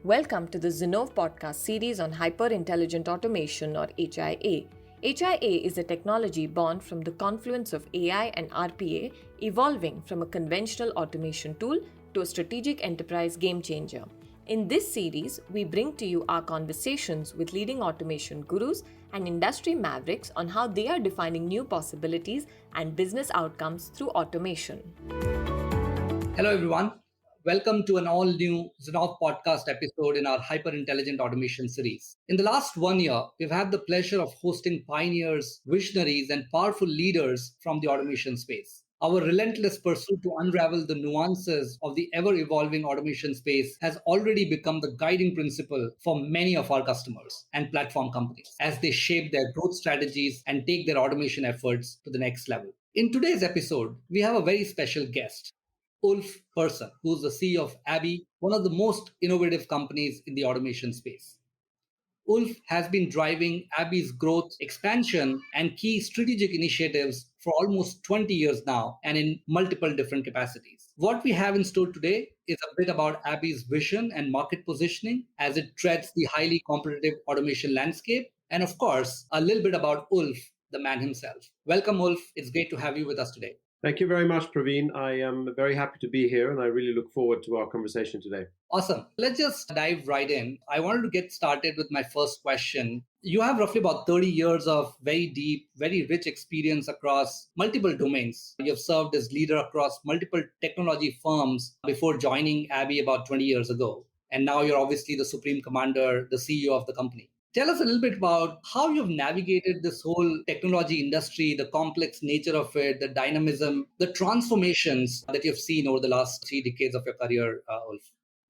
Welcome to the Zinnov podcast series on hyper-intelligent automation or HIA. HIA is a technology born from the confluence of AI and RPA, evolving from a conventional automation tool to a strategic enterprise game changer. In this series, we bring to you our conversations with leading automation gurus and industry mavericks on how they are defining new possibilities and business outcomes through automation. Hello, everyone. Welcome to an all-new Zinnov podcast episode in our hyper-intelligent automation series. In the last 1 year, we've had the pleasure of hosting pioneers, visionaries, and powerful leaders from the automation space. Our relentless pursuit to unravel the nuances of the ever-evolving automation space has already become the guiding principle for many of our customers and platform companies as they shape their growth strategies and take their automation efforts to the next level. In today's episode, we have a very special guest, Ulf Persson, who's the CEO of ABBYY, one of the most innovative companies in the automation space. Ulf has been driving ABBYY's growth, expansion, and key strategic initiatives for almost 20 years now and in multiple different capacities. What we have in store today is a bit about ABBYY's vision and market positioning as it treads the highly competitive automation landscape, and of course, a little bit about Ulf, the man himself. Welcome, Ulf. It's great to have you with us today. Thank you very much, Praveen. I am very happy to be here and I really look forward to our conversation today. Awesome. Let's just dive right in. I wanted to get started with my first question. You have roughly about 30 years of very deep, very rich experience across multiple domains. You have served as leader across multiple technology firms before joining ABBYY about 20 years ago. And now you're obviously the supreme commander, the CEO of the company. Tell us a little bit about how you've navigated this whole technology industry, the complex nature of it, the dynamism, the transformations that you've seen over the last 3 decades of your career, Ulf.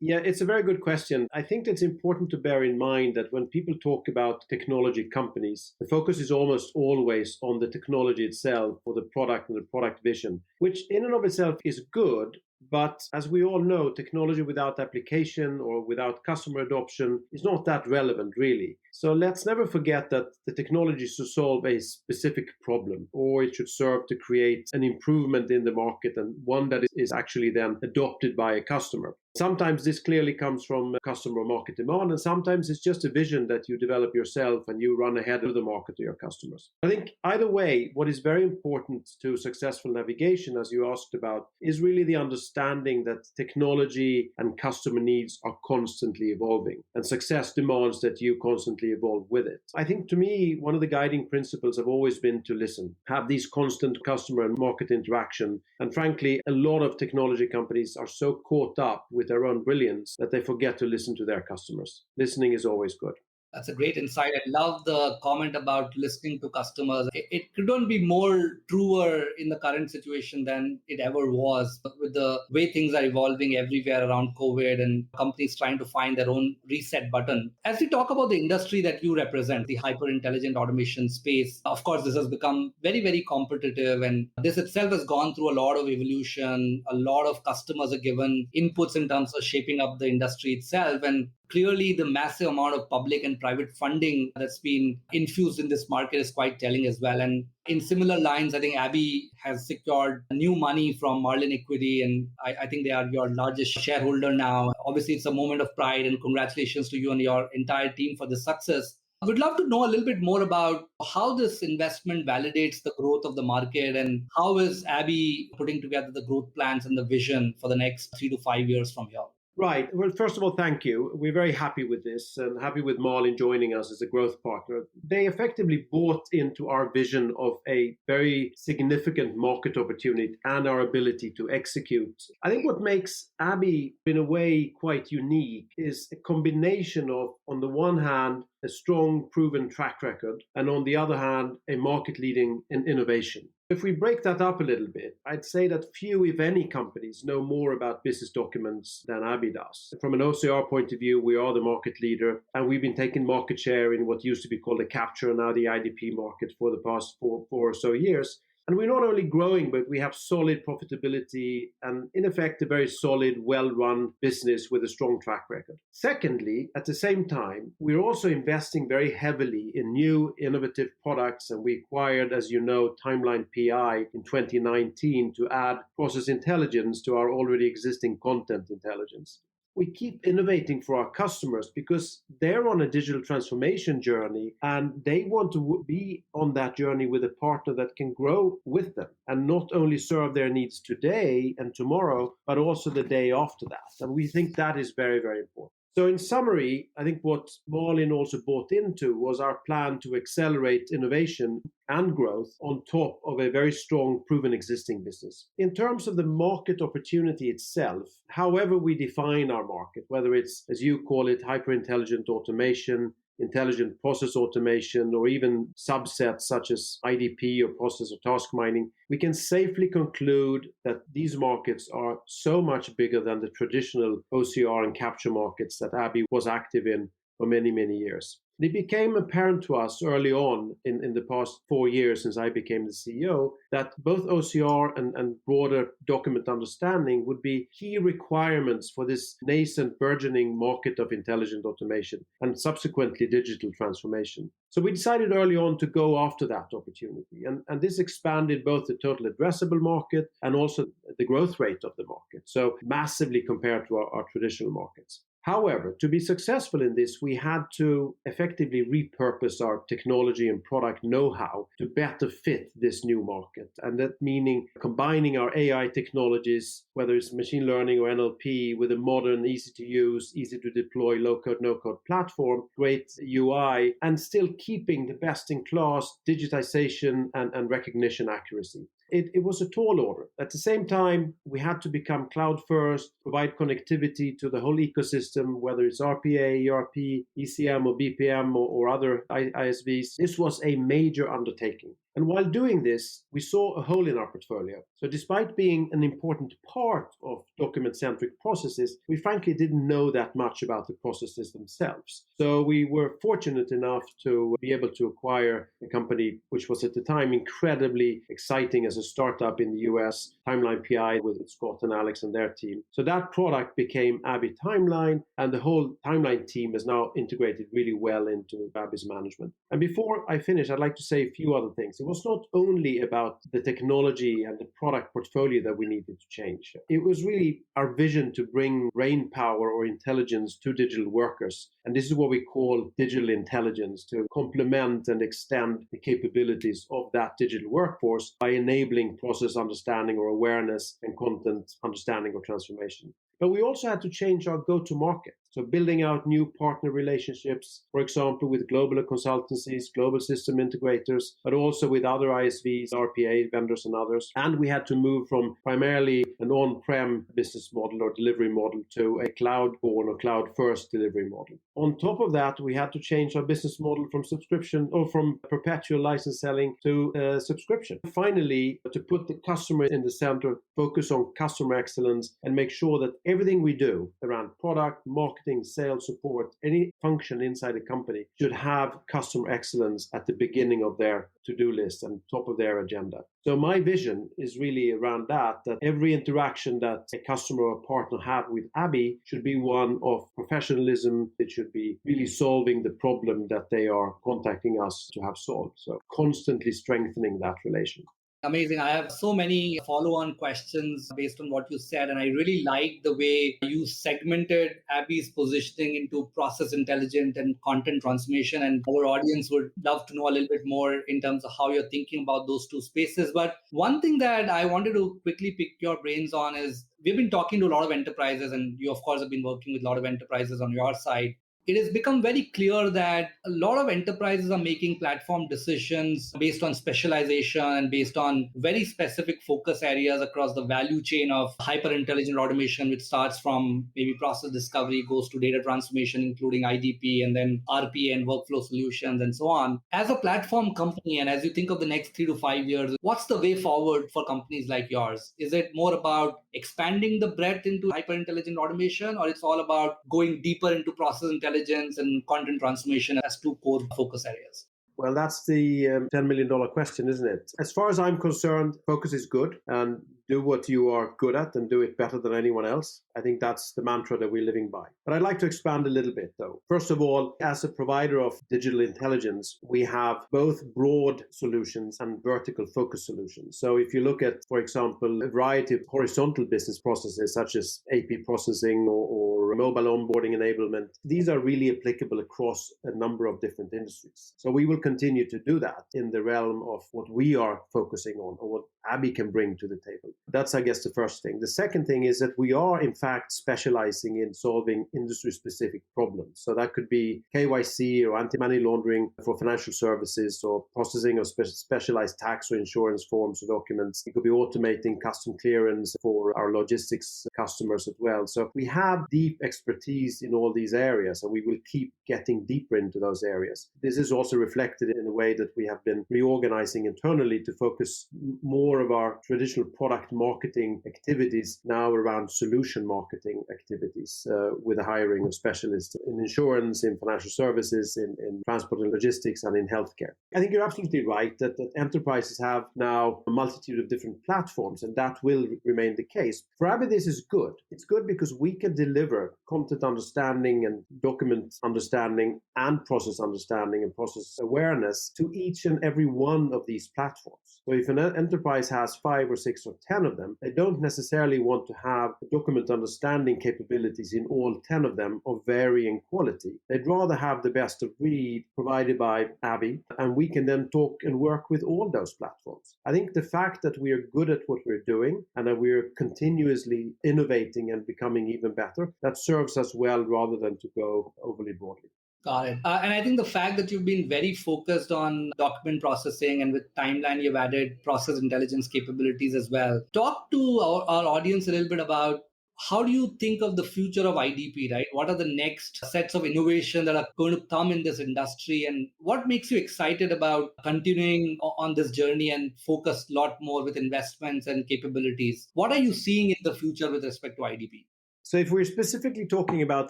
Yeah, it's a very good question. I think it's important to bear in mind that when people talk about technology companies, the focus is almost always on the technology itself or the product and the product vision, which in and of itself is good. But as we all know, technology without application or without customer adoption is not that relevant, really. So let's never forget that the technology should solve a specific problem, or it should serve to create an improvement in the market and one that is actually then adopted by a customer. Sometimes this clearly comes from customer market demand, and sometimes it's just a vision that you develop yourself and you run ahead of the market to your customers. I think either way, what is very important to successful navigation, as you asked about, is really the understanding that technology and customer needs are constantly evolving, and success demands that you constantly evolve with it. I think to me, one of the guiding principles have always been to listen, have these constant customer and market interaction. And frankly, a lot of technology companies are so caught up with their own brilliance that they forget to listen to their customers. Listening is always good. That's a great insight. I love the comment about listening to customers. It couldn't be more truer in the current situation than it ever was, with the way things are evolving everywhere around COVID and companies trying to find their own reset button. As we talk about the industry that you represent, the hyper-intelligent automation space, of course, this has become very, very competitive, and this itself has gone through a lot of evolution. A lot of customers are given inputs in terms of shaping up the industry itself. And clearly, the massive amount of public and private funding that's been infused in this market is quite telling as well. And in similar lines, I think ABBYY has secured new money from Marlin Equity, and I think they are your largest shareholder now. Obviously, it's a moment of pride, and congratulations to you and your entire team for the success. I would love to know a little bit more about how this investment validates the growth of the market, and how is ABBYY putting together the growth plans and the vision for the next 3 to 5 years from here. Right. Well, first of all, thank you. We're very happy with this and happy with Marlin joining us as a growth partner. They effectively bought into our vision of a very significant market opportunity and our ability to execute. I think what makes ABBYY in a way quite unique is a combination of, on the one hand, a strong proven track record, and on the other hand, a market leading in innovation. If we break that up a little bit, I'd say that few, if any, companies know more about business documents than ABBYY does. From an OCR point of view, we are the market leader, and we've been taking market share in what used to be called the capture, now the IDP market, for the past four or so years. And we're not only growing, but we have solid profitability and, in effect, a very solid, well-run business with a strong track record. Secondly, at the same time, we're also investing very heavily in new innovative products. And we acquired, as you know, Timeline PI in 2019 to add process intelligence to our already existing content intelligence. we keep innovating for our customers because they're on a digital transformation journey and they want to be on that journey with a partner that can grow with them and not only serve their needs today and tomorrow, but also the day after that. And we think that is very, very important. So in summary, I think what Malin also bought into was our plan to accelerate innovation and growth on top of a very strong, proven existing business. In terms of the market opportunity itself, however we define our market, whether it's, as you call it, hyper-intelligent automation, intelligent process automation, or even subsets such as IDP or process or task mining, we can safely conclude that these markets are so much bigger than the traditional OCR and capture markets that ABBYY was active in for many, many years. It became apparent to us early on in the past 4 years since I became the CEO that both OCR and broader document understanding would be key requirements for this nascent burgeoning market of intelligent automation and subsequently digital transformation. So we decided early on to go after that opportunity. And this expanded both the total addressable market and also the growth rate of the market. So massively compared to our traditional markets. However, to be successful in this, we had to effectively repurpose our technology and product know-how to better fit this new market. And that meaning combining our AI technologies, whether it's machine learning or NLP, with a modern, easy to use, easy to deploy, low-code, no-code platform, great UI, and still keeping the best-in-class digitization and recognition accuracy. It was a tall order. At the same time, we had to become cloud first, provide connectivity to the whole ecosystem, whether it's RPA, ERP, ECM, or BPM, or other ISVs. This was a major undertaking. And while doing this, we saw a hole in our portfolio. So despite being an important part of document-centric processes, we frankly didn't know that much about the processes themselves. So we were fortunate enough to be able to acquire a company which was at the time incredibly exciting as a startup in the US, Timeline PI, with Scott and Alex and their team. So that product became ABBYY Timeline, and the whole Timeline team is now integrated really well into ABBYY's management. And before I finish, I'd like to say a few other things. It was not only about the technology and the product portfolio that we needed to change. It was really our vision to bring brain power or intelligence to digital workers. And this is what we call digital intelligence, to complement and extend the capabilities of that digital workforce by enabling process understanding or awareness and content understanding or transformation. But we also had to change our go-to-market. So building out new partner relationships, for example, with global consultancies, global system integrators, but also with other ISVs, RPA vendors and others. And we had to move from primarily an on-prem business model or delivery model to a cloud-born or cloud-first delivery model. On top of that, we had to change our business model from subscription or from perpetual license selling to subscription. Finally, to put the customer in the center, focus on customer excellence and make sure that everything we do around product, marketing, sales, support, any function inside a company should have customer excellence at the beginning of their to-do list and top of their agenda. So my vision is really around that every interaction that a customer or partner have with ABBYY should be one of professionalism. It should be really solving the problem that they are contacting us to have solved. So constantly strengthening that relation. Amazing. I have so many follow-on questions based on what you said, and I really like the way you segmented ABBYY's positioning into process intelligence and content transformation. And our audience would love to know a little bit more in terms of how you're thinking about those two spaces. But one thing that I wanted to quickly pick your brains on is we've been talking to a lot of enterprises, and you, of course, have been working with a lot of enterprises on your side. It has become very clear that a lot of enterprises are making platform decisions based on specialization and based on very specific focus areas across the value chain of hyper-intelligent automation, which starts from maybe process discovery, goes to data transformation, including IDP, and then RPA and workflow solutions, and so on. As a platform company, and as you think of the next 3 to 5 years, what's the way forward for companies like yours? Is it more about expanding the breadth into hyper-intelligent automation, or it's all about going deeper into process intelligence and content transformation as two core focus areas? Well, that's the $10 million question, isn't it? As far as I'm concerned, focus is good and do what you are good at and do it better than anyone else. I think that's the mantra that we're living by. But I'd like to expand a little bit, though. First of all, as a provider of digital intelligence, we have both broad solutions and vertical focus solutions. So if you look at, for example, a variety of horizontal business processes such as AP processing or or mobile onboarding enablement. These are really applicable across a number of different industries. So we will continue to do that in the realm of what we are focusing on, or what ABBYY can bring to the table. That's, I guess, the first thing. The second thing is that we are, in fact, specializing in solving industry-specific problems. So that could be KYC or anti-money laundering for financial services, or processing of specialized tax or insurance forms or documents. It could be automating custom clearance for our logistics customers as well. So we have deep expertise in all these areas, and we will keep getting deeper into those areas. This is also reflected in the way that we have been reorganizing internally to focus more of our traditional product marketing activities now around solution marketing activities, with the hiring of specialists in insurance, in financial services, in transport and logistics, and in healthcare. I think you're absolutely right that enterprises have now a multitude of different platforms, and that will remain the case. For ABBYY, this is good. It's good because we can deliver content understanding and document understanding and process understanding and process awareness to each and every one of these platforms. So if an enterprise has 5 or 6 or 10 of them, they don't necessarily want to have document understanding capabilities in all 10 of them of varying quality. They'd rather have the best of breed provided by ABBYY, and we can then talk and work with all those platforms. I think the fact that we are good at what we're doing and that we're continuously innovating and becoming even better, that serves us well rather than to go overly broadly. Got it. And I think the fact that you've been very focused on document processing, and with Timeline, you've added process intelligence capabilities as well. Talk to our audience a little bit about how do you think of the future of IDP, right? What are the next sets of innovation that are going to come in this industry? And what makes you excited about continuing on this journey and focus a lot more with investments and capabilities? What are you seeing in the future with respect to IDP? So if we're specifically talking about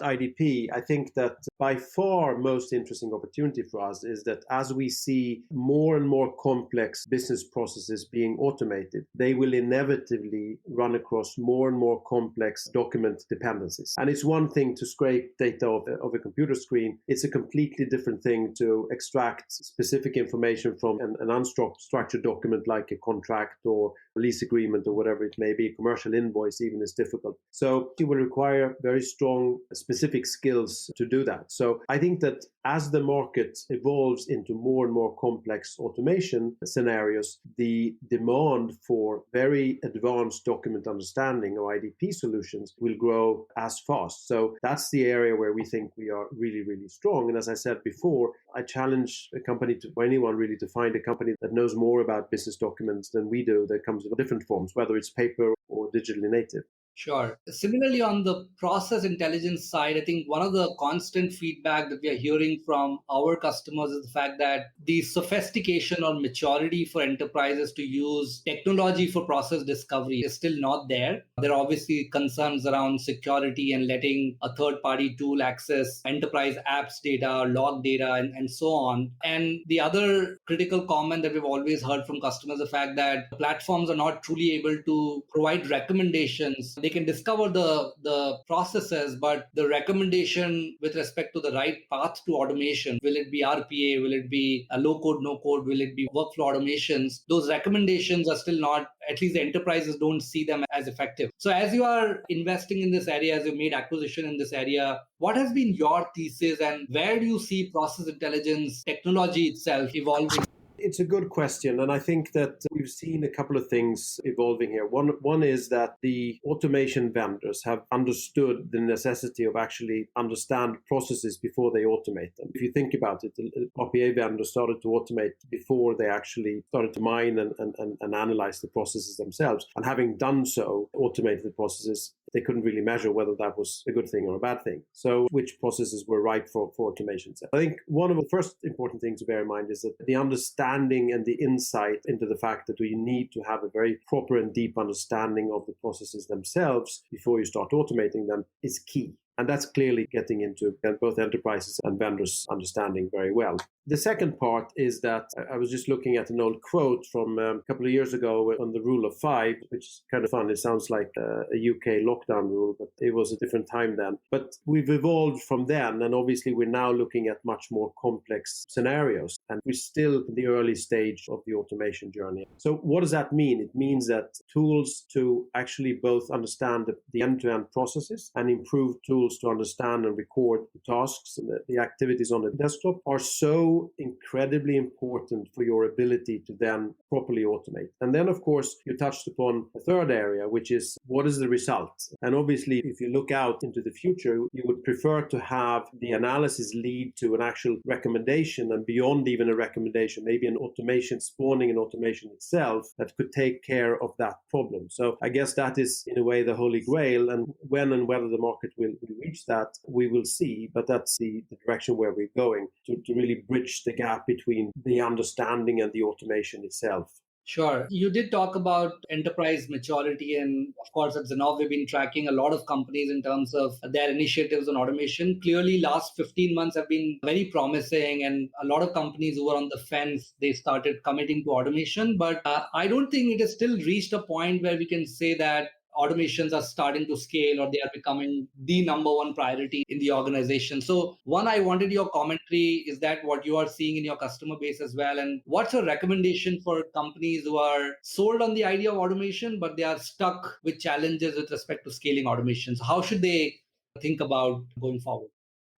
IDP, I think that by far most interesting opportunity for us is that as we see more and more complex business processes being automated, they will inevitably run across more and more complex document dependencies. And it's one thing to scrape data of a computer screen. It's a completely different thing to extract specific information from an unstructured document like a contract or a lease agreement or whatever it may be. A commercial invoice even is difficult. So it will require very strong specific skills to do that. So I think that as the market evolves into more and more complex automation scenarios, the demand for very advanced document understanding or IDP solutions will grow as fast. So that's the area where we think we are really, really strong. And as I said before, I challenge a company or anyone really to find a company that knows more about business documents than we do, that comes in different forms, whether it's paper or digitally native. Sure. Similarly, on the process intelligence side, I think one of the constant feedback that we are hearing from our customers is the fact that the sophistication or maturity for enterprises to use technology for process discovery is still not there. There are obviously concerns around security and letting a third-party tool access enterprise apps data, log data, and so on. And the other critical comment that we've always heard from customers is the fact that platforms are not truly able to provide recommendations. They can discover the processes, but the recommendation with respect to the right path to automation, will it be RPA, will it be a low code, no code, will it be workflow automations? Those recommendations are still not, at least the enterprises don't see them as effective. So as you are investing in this area, as you made acquisition in this area, what has been your thesis, and where do you see process intelligence technology itself evolving? It's a good question, and I think that we've seen a couple of things evolving here. One is that the automation vendors have understood the necessity of actually understand processes before they automate them. If you think about it, the RPA vendors started to automate before they actually started to mine and analyze the processes themselves. And having done so, automated the processes, they couldn't really measure whether that was a good thing or a bad thing. So which processes were right for automation? I think one of the first important things to bear in mind is that the understanding and the insight into the fact that we need to have a very proper and deep understanding of the processes themselves before you start automating them is key. And that's clearly getting into both enterprises and vendors understanding very well. The second part is that I was just looking at an old quote from a couple of years ago on the rule of 5, which is kind of fun. It sounds like a UK lockdown rule, but it was a different time then. But we've evolved from then, and obviously we're now looking at much more complex scenarios, and we're still in the early stage of the automation journey. So what does that mean? It means that tools to actually both understand the end-to-end processes and improve tools tools to understand and record the tasks and the activities on the desktop are so incredibly important for your ability to then properly automate. And then, of course, you touched upon a third area, which is what is the result? And obviously, if you look out into the future, you would prefer to have the analysis lead to an actual recommendation, and beyond even a recommendation, maybe an automation spawning an automation itself that could take care of that problem. So I guess that is in a way the holy grail, and when and whether the market will reach that, we will see, but that's the direction where we're going to really bridge the gap between the understanding and the automation itself. Sure. You did talk about enterprise maturity. And of course, at Zinnov, we've been tracking a lot of companies in terms of their initiatives on automation. Clearly, last 15 months have been very promising. And a lot of companies who were on the fence, they started committing to automation. But I don't think it has still reached a point where we can say that automations are starting to scale or they are becoming the number one priority in the organization. So one, I wanted your commentary. Is that what you are seeing in your customer base as well? And what's your recommendation for companies who are sold on the idea of automation, but they are stuck with challenges with respect to scaling automations? How should they think about going forward?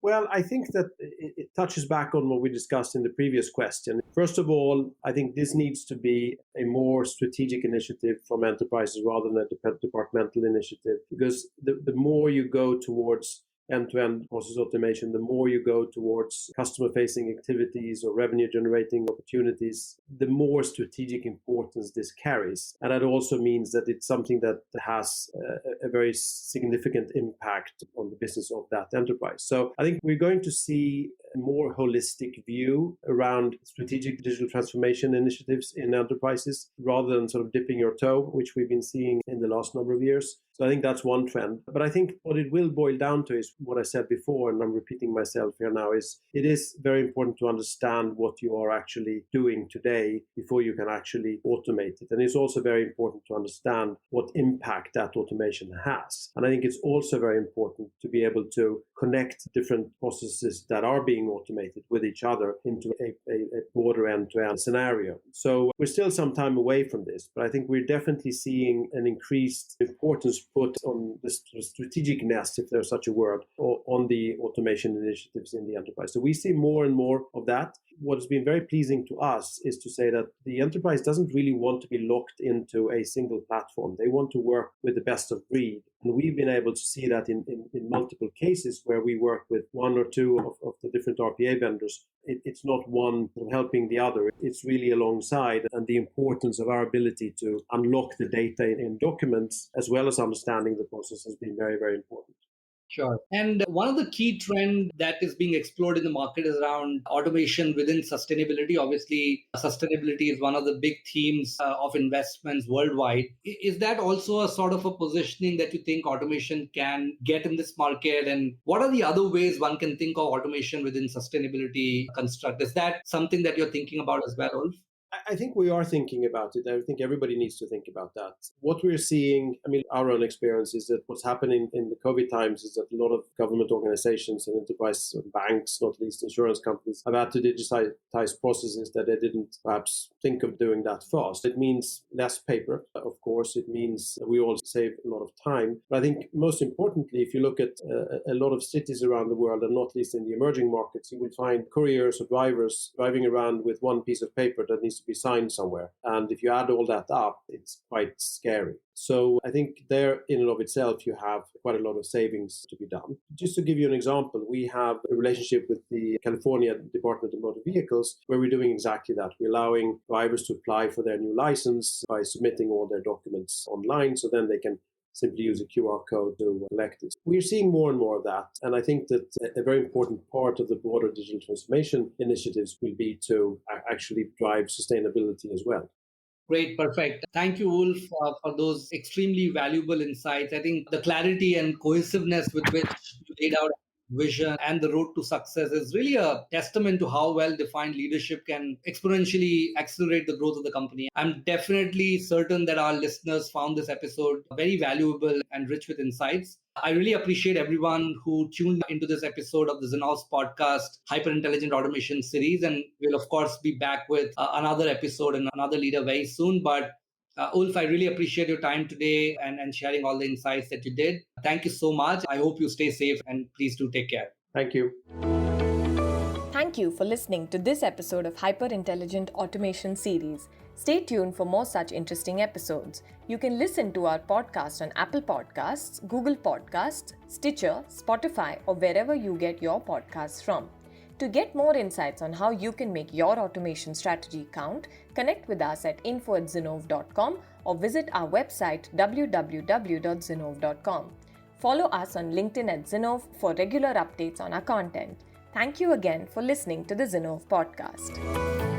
Well, I think that it touches back on what we discussed in the previous question. First of all, I think this needs to be a more strategic initiative from enterprises rather than a departmental initiative, because the more you go towards end-to-end process automation, the more you go towards customer-facing activities or revenue-generating opportunities, the more strategic importance this carries. And that also means that it's something that has a very significant impact on the business of that enterprise. So I think we're going to see a more holistic view around strategic digital transformation initiatives in enterprises rather than sort of dipping your toe, which we've been seeing in the last number of years. So I think that's one trend. But I think what it will boil down to is what I said before, and I'm repeating myself here now, is it is very important to understand what you are actually doing today before you can actually automate it. And it's also very important to understand what impact that automation has. And I think it's also very important to be able to connect different processes that are being automated with each other into a broader end-to-end scenario. So we're still some time away from this, but I think we're definitely seeing an increased importance put on the strategicness, if there's such a word, or on the automation initiatives in the enterprise. So we see more and more of that. What has been very pleasing to us is to say that the enterprise doesn't really want to be locked into a single platform. They want to work with the best of breed. And we've been able to see that in multiple cases where we work with one or two of the different RPA vendors. It's not one helping the other. It's really alongside, and the importance of our ability to unlock the data in documents as well as understanding the process has been very, very important. Sure. And one of the key trends that is being explored in the market is around automation within sustainability. Obviously, sustainability is one of the big themes of investments worldwide. Is that also a sort of a positioning that you think automation can get in this market? And what are the other ways one can think of automation within sustainability construct? Is that something that you're thinking about as well, Ulf? I think we are thinking about it. I think everybody needs to think about that. What we're seeing, our own experience is that what's happening in the COVID times is that a lot of government organizations and enterprise banks, not least insurance companies, have had to digitize processes that they didn't perhaps think of doing that fast. It means less paper, of course. It means we all save a lot of time. But I think most importantly, if you look at a lot of cities around the world, and not least in the emerging markets, you will find couriers or drivers driving around with one piece of paper that needs to be signed somewhere. And if you add all that up, it's quite scary. So I think there in and of itself, you have quite a lot of savings to be done. Just to give you an example, we have a relationship with the California Department of Motor Vehicles where we're doing exactly that. We're allowing drivers to apply for their new license by submitting all their documents online, so then they can simply use a QR code to collect it. We're seeing more and more of that. And I think that a very important part of the broader digital transformation initiatives will be to actually drive sustainability as well. Great, perfect. Thank you, Ulf, for those extremely valuable insights. I think the clarity and cohesiveness with which you laid out vision and the road to success is really a testament to how well defined leadership can exponentially accelerate the growth of the company. I'm definitely certain that our listeners found this episode very valuable and rich with insights. I really appreciate everyone who tuned into this episode of the Zinnov's podcast, Hyper Intelligent Automation series. And we'll, of course, be back with another episode and another leader very soon. But Ulf, I really appreciate your time today and sharing all the insights that you did. Thank you so much. I hope you stay safe and please do take care. Thank you. Thank you for listening to this episode of Hyper Intelligent Automation series. Stay tuned for more such interesting episodes. You can listen to our podcast on Apple Podcasts, Google Podcasts, Stitcher, Spotify, or wherever you get your podcasts from. To get more insights on how you can make your automation strategy count, connect with us at info@zinnov.com or visit our website www.zinnov.com. Follow us on LinkedIn at Zinnov for regular updates on our content. Thank you again for listening to the Zinnov podcast.